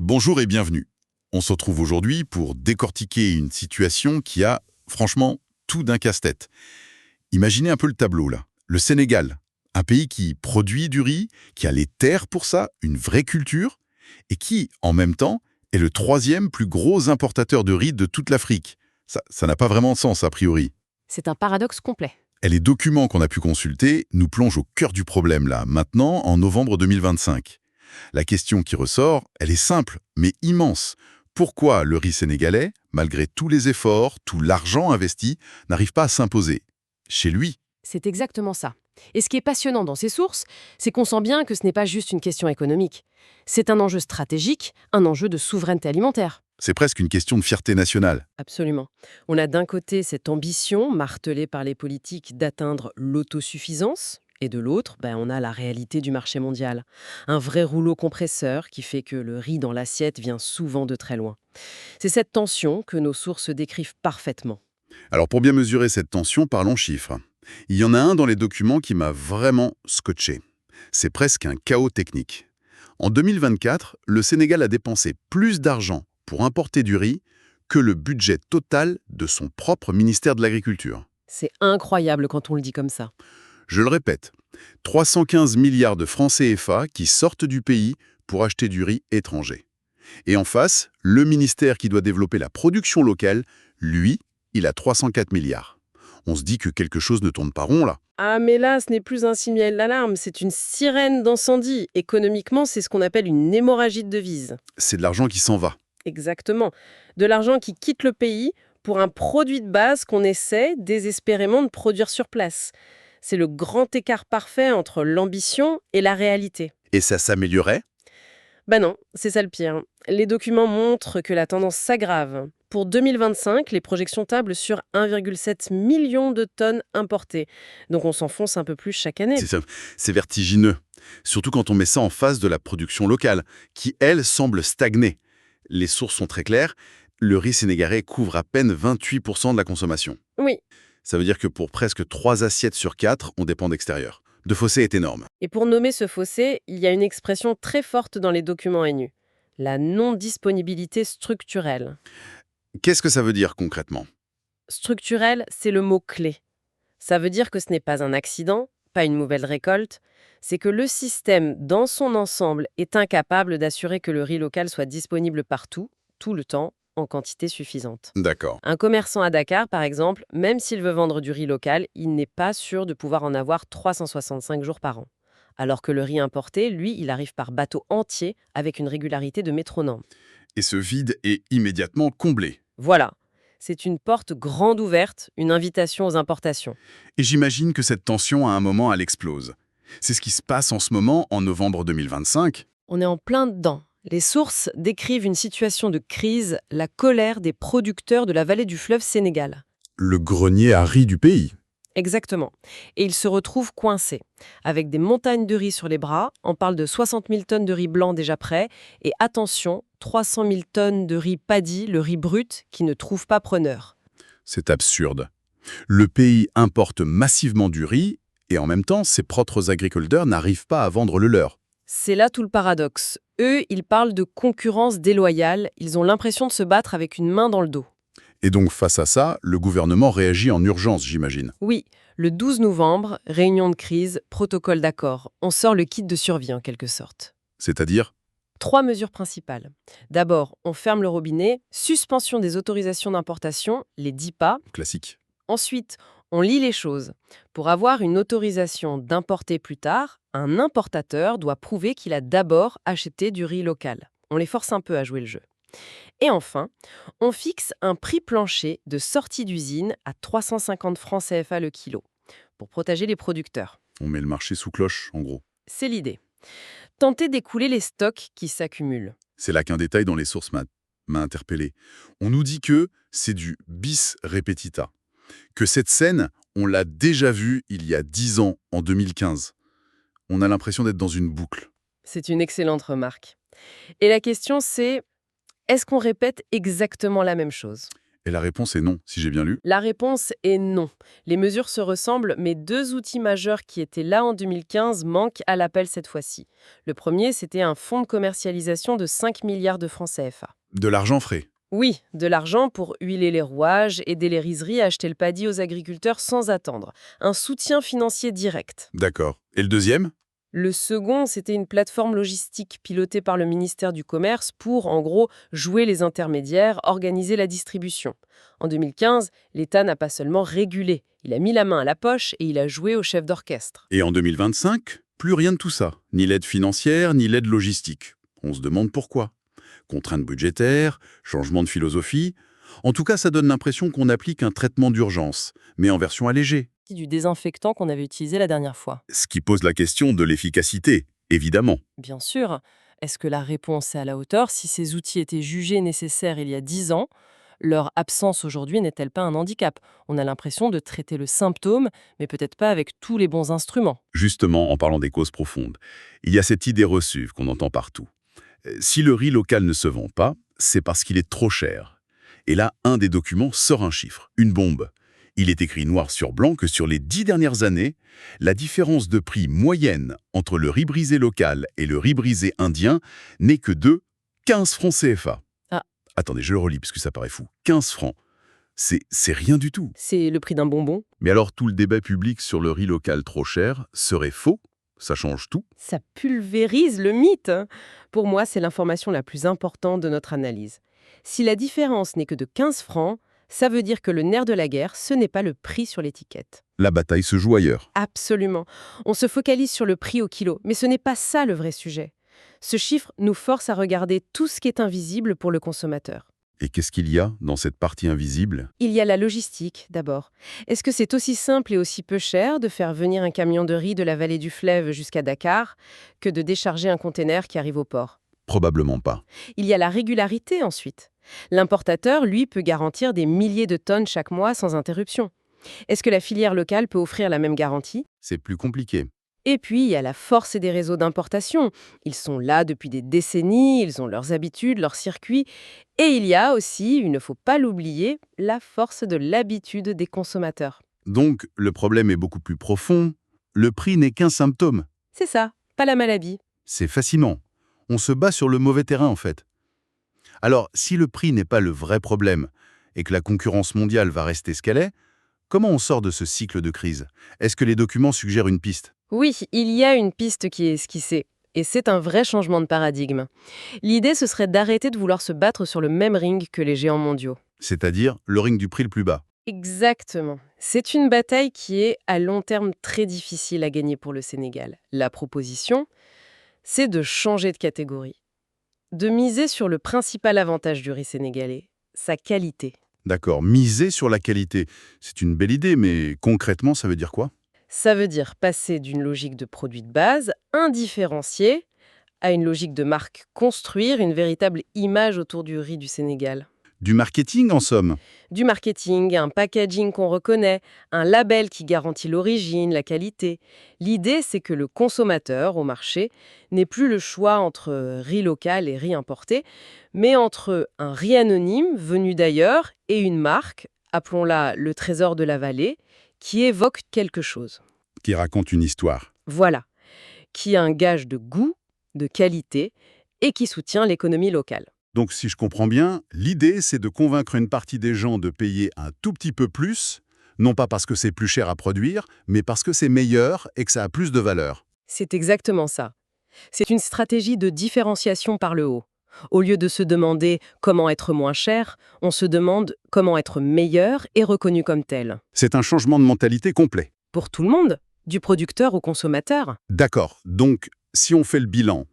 Bonjour et bienvenue. On se retrouve aujourd'hui pour décortiquer une situation qui a, franchement, tout d'un casse-tête. Imaginez un peu le tableau là. Le Sénégal, un pays qui produit du riz, qui a les terres pour ça, une vraie culture, et qui, en même temps, est le troisième plus gros importateur de riz de toute l'Afrique. Ça n'a pas vraiment de sens a priori. C'est un paradoxe complet. Et les documents qu'on a pu consulter nous plongent au cœur du problème là, maintenant, en novembre 2025. La question qui ressort, elle est simple, mais immense. Pourquoi le riz sénégalais, malgré tous les efforts, tout l'argent investi, n'arrive pas à s'imposer chez lui? C'est exactement ça. Et ce qui est passionnant dans ces sources, c'est qu'on sent bien que ce n'est pas juste une question économique. C'est un enjeu stratégique, un enjeu de souveraineté alimentaire. C'est presque une question de fierté nationale. Absolument. On a d'un côté cette ambition, martelée par les politiques, d'atteindre l'autosuffisance, et de l'autre, on a la réalité du marché mondial. Un vrai rouleau compresseur qui fait que le riz dans l'assiette vient souvent de très loin. C'est cette tension que nos sources décrivent parfaitement. Alors pour bien mesurer cette tension, parlons chiffres. Il y en a un dans les documents qui m'a vraiment scotché. C'est presque un chaos technique. En 2024, le Sénégal a dépensé plus d'argent pour importer du riz que le budget total de son propre ministère de l'Agriculture. C'est incroyable quand on le dit comme ça. Je le répète, 315 milliards de francs CFA qui sortent du pays pour acheter du riz étranger. Et en face, le ministère qui doit développer la production locale, lui, il a 304 milliards. On se dit que quelque chose ne tourne pas rond là. Ah mais là, ce n'est plus un signal d'alarme, c'est une sirène d'incendie. Économiquement, c'est ce qu'on appelle une hémorragie de devises. C'est de l'argent qui s'en va. Exactement. De l'argent qui quitte le pays pour un produit de base qu'on essaie désespérément de produire sur place. C'est le grand écart parfait entre l'ambition et la réalité. Et ça s'améliorait? Non, c'est ça le pire. Les documents montrent que la tendance s'aggrave. Pour 2025, les projections tablent sur 1,7 million de tonnes importées. Donc on s'enfonce un peu plus chaque année. C'est vertigineux. Surtout quand on met ça en face de la production locale, qui, elle, semble stagner. Les sources sont très claires. Le riz sénégalais couvre à peine 28% de la consommation. Oui. Ça veut dire que pour presque 3 assiettes sur 4, on dépend d'extérieur. Le fossé est énorme. Et pour nommer ce fossé, il y a une expression très forte dans les documents ONU. La non-disponibilité structurelle. Qu'est-ce que ça veut dire concrètement? Structurelle, c'est le mot-clé. Ça veut dire que ce n'est pas un accident, pas une mauvaise récolte, c'est que le système, dans son ensemble, est incapable d'assurer que le riz local soit disponible partout, tout le temps, en quantité suffisante. D'accord. Un commerçant à Dakar, par exemple, même s'il veut vendre du riz local, il n'est pas sûr de pouvoir en avoir 365 jours par an. Alors que le riz importé, lui, il arrive par bateau entier avec une régularité de métronome. Et ce vide est immédiatement comblé. Voilà. C'est une porte grande ouverte, une invitation aux importations. Et j'imagine que cette tension, à un moment, elle explose. C'est ce qui se passe en ce moment, en novembre 2025. On est en plein dedans. Les sources décrivent une situation de crise, la colère des producteurs de la vallée du fleuve Sénégal. Le grenier à riz du pays. Exactement. Et ils se retrouvent coincés. Avec des montagnes de riz sur les bras, on parle de 60 000 tonnes de riz blanc déjà prêt, et attention, 300 000 tonnes de riz paddy, le riz brut, qui ne trouve pas preneur. C'est absurde. Le pays importe massivement du riz, et en même temps, ses propres agriculteurs n'arrivent pas à vendre le leur. C'est là tout le paradoxe. Eux, ils parlent de concurrence déloyale, ils ont l'impression de se battre avec une main dans le dos. Et donc, face à ça, le gouvernement réagit en urgence, j'imagine. Oui, le 12 novembre, réunion de crise, protocole d'accord. On sort le kit de survie en quelque sorte. C'est-à-dire? 3 mesures principales. D'abord, on ferme le robinet, suspension des autorisations d'importation, les DIPA. Classique. Ensuite, on lit les choses. Pour avoir une autorisation d'importer plus tard, un importateur doit prouver qu'il a d'abord acheté du riz local. On les force un peu à jouer le jeu. Et enfin, on fixe un prix plancher de sortie d'usine à 350 francs CFA le kilo, pour protéger les producteurs. On met le marché sous cloche, en gros. C'est l'idée. Tenter d'écouler les stocks qui s'accumulent. C'est là qu'un détail dans les sources m'a interpellé. On nous dit que c'est du bis repetita. Que cette scène, on l'a déjà vue il y a 10 ans, en 2015. On a l'impression d'être dans une boucle. C'est une excellente remarque. Et la question c'est, est-ce qu'on répète exactement la même chose ? Et la réponse est non, si j'ai bien lu. La réponse est non. Les mesures se ressemblent, mais deux outils majeurs qui étaient là en 2015 manquent à l'appel cette fois-ci. Le premier, c'était un fonds de commercialisation de 5 milliards de francs CFA. De l'argent frais. Oui, de l'argent pour huiler les rouages, aider les rizeries à acheter le paddy aux agriculteurs sans attendre. Un soutien financier direct. D'accord. Et le deuxième? Le second, c'était une plateforme logistique pilotée par le ministère du Commerce pour, en gros, jouer les intermédiaires, organiser la distribution. En 2015, l'État n'a pas seulement régulé, il a mis la main à la poche et il a joué au chef d'orchestre. Et en 2025, plus rien de tout ça. Ni l'aide financière, ni l'aide logistique. On se demande pourquoi. Contraintes budgétaires, changement de philosophie. En tout cas, ça donne l'impression qu'on applique un traitement d'urgence, mais en version allégée. Du désinfectant qu'on avait utilisé la dernière fois. Ce qui pose la question de l'efficacité, évidemment. Bien sûr, est-ce que la réponse est à la hauteur? Si ces outils étaient jugés nécessaires il y a 10 ans, leur absence aujourd'hui n'est-elle pas un handicap? On a l'impression de traiter le symptôme, mais peut-être pas avec tous les bons instruments. Justement, en parlant des causes profondes, il y a cette idée reçue qu'on entend partout. Si le riz local ne se vend pas, c'est parce qu'il est trop cher. Et là, un des documents sort un chiffre, une bombe. Il est écrit noir sur blanc que sur les 10 dernières années, la différence de prix moyenne entre le riz brisé local et le riz brisé indien n'est que de 15 francs CFA. Ah. Attendez, je le relis parce que ça paraît fou. 15 francs. C'est rien du tout. C'est le prix d'un bonbon? Mais alors tout le débat public sur le riz local trop cher serait faux? Ça change tout? Ça pulvérise le mythe, hein. Pour moi, c'est l'information la plus importante de notre analyse. Si la différence n'est que de 15 francs, ça veut dire que le nerf de la guerre, ce n'est pas le prix sur l'étiquette. La bataille se joue ailleurs. Absolument. On se focalise sur le prix au kilo, mais ce n'est pas ça le vrai sujet. Ce chiffre nous force à regarder tout ce qui est invisible pour le consommateur. Et qu'est-ce qu'il y a dans cette partie invisible? Il y a la logistique, d'abord. Est-ce que c'est aussi simple et aussi peu cher de faire venir un camion de riz de la vallée du fleuve jusqu'à Dakar que de décharger un conteneur qui arrive au port? Probablement pas. Il y a la régularité ensuite. L'importateur, lui, peut garantir des milliers de tonnes chaque mois sans interruption. Est-ce que la filière locale peut offrir la même garantie? C'est plus compliqué. Et puis, il y a la force des réseaux d'importation. Ils sont là depuis des décennies, ils ont leurs habitudes, leurs circuits. Et il y a aussi, il ne faut pas l'oublier, la force de l'habitude des consommateurs. Donc, le problème est beaucoup plus profond. Le prix n'est qu'un symptôme. C'est ça, pas la maladie. C'est fascinant. On se bat sur le mauvais terrain, en fait. Alors, si le prix n'est pas le vrai problème et que la concurrence mondiale va rester ce qu'elle est, comment on sort de ce cycle de crise? Est-ce que les documents suggèrent une piste? Oui, il y a une piste qui est esquissée. Et c'est un vrai changement de paradigme. L'idée, ce serait d'arrêter de vouloir se battre sur le même ring que les géants mondiaux. C'est-à-dire le ring du prix le plus bas. Exactement. C'est une bataille qui est, à long terme, très difficile à gagner pour le Sénégal. La proposition, c'est de changer de catégorie. De miser sur le principal avantage du riz sénégalais, sa qualité. D'accord, miser sur la qualité. C'est une belle idée, mais concrètement, ça veut dire quoi? Ça veut dire passer d'une logique de produit de base, indifférencié, à une logique de marque, construire une véritable image autour du riz du Sénégal. Du marketing, en somme. Du marketing, un packaging qu'on reconnaît, un label qui garantit l'origine, la qualité. L'idée, c'est que le consommateur au marché n'ait plus le choix entre riz local et riz importé, mais entre un riz anonyme venu d'ailleurs et une marque, appelons-la le trésor de la vallée, qui évoque quelque chose. Qui raconte une histoire. Voilà, qui est un gage de goût, de qualité et qui soutient l'économie locale. Donc, si je comprends bien, l'idée, c'est de convaincre une partie des gens de payer un tout petit peu plus, non pas parce que c'est plus cher à produire, mais parce que c'est meilleur et que ça a plus de valeur. C'est exactement ça. C'est une stratégie de différenciation par le haut. Au lieu de se demander comment être moins cher, on se demande comment être meilleur et reconnu comme tel. C'est un changement de mentalité complet. Pour tout le monde, du producteur au consommateur. D'accord, donc, si on fait le bilan,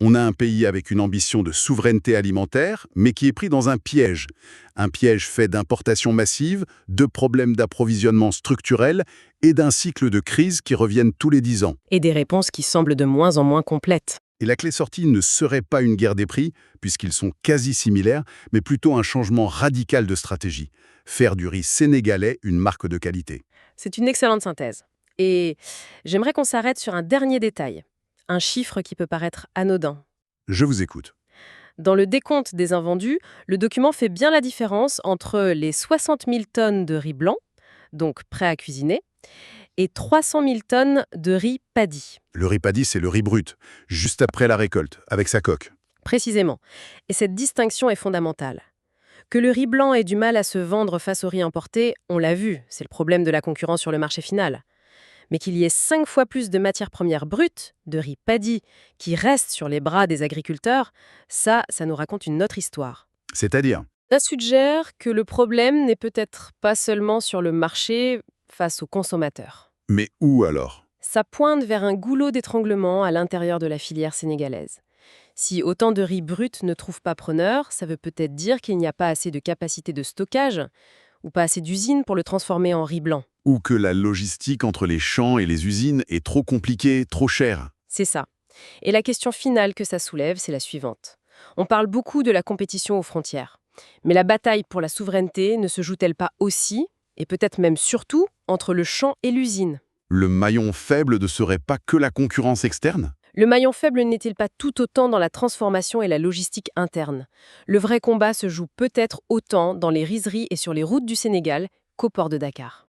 on a un pays avec une ambition de souveraineté alimentaire, mais qui est pris dans un piège. Un piège fait d'importations massives, de problèmes d'approvisionnement structurels et d'un cycle de crise qui reviennent tous les 10 ans. Et des réponses qui semblent de moins en moins complètes. Et la clé sortie ne serait pas une guerre des prix, puisqu'ils sont quasi similaires, mais plutôt un changement radical de stratégie. Faire du riz sénégalais une marque de qualité. C'est une excellente synthèse. Et j'aimerais qu'on s'arrête sur un dernier détail. Un chiffre qui peut paraître anodin. Je vous écoute. Dans le décompte des invendus, le document fait bien la différence entre les 60 000 tonnes de riz blanc, donc prêt à cuisiner, et 300 000 tonnes de riz paddy, Le riz paddy, c'est le riz brut, juste après la récolte, avec sa coque. précisément. Et cette distinction est fondamentale. Que le riz blanc ait du mal à se vendre face au riz importé, on l'a vu, c'est le problème de la concurrence sur le marché final. Mais qu'il y ait 5 fois plus de matières premières brutes, de riz paddy, qui restent sur les bras des agriculteurs, ça nous raconte une autre histoire. C'est-à-dire, Ça suggère que le problème n'est peut-être pas seulement sur le marché face aux consommateurs. mais où alors? Ça pointe vers un goulot d'étranglement à l'intérieur de la filière sénégalaise. Si autant de riz brut ne trouve pas preneur, ça veut peut-être dire qu'il n'y a pas assez de capacité de stockage ou pas assez d'usines pour le transformer en riz blanc. Ou que la logistique entre les champs et les usines est trop compliquée, trop chère. C'est ça. Et la question finale que ça soulève, c'est la suivante. On parle beaucoup de la compétition aux frontières. Mais la bataille pour la souveraineté ne se joue-t-elle pas aussi, et peut-être même surtout, entre le champ et l'usine? Le maillon faible ne serait pas que la concurrence externe? Le maillon faible n'est-il pas tout autant dans la transformation et la logistique interne? Le vrai combat se joue peut-être autant dans les rizeries et sur les routes du Sénégal qu'au port de Dakar.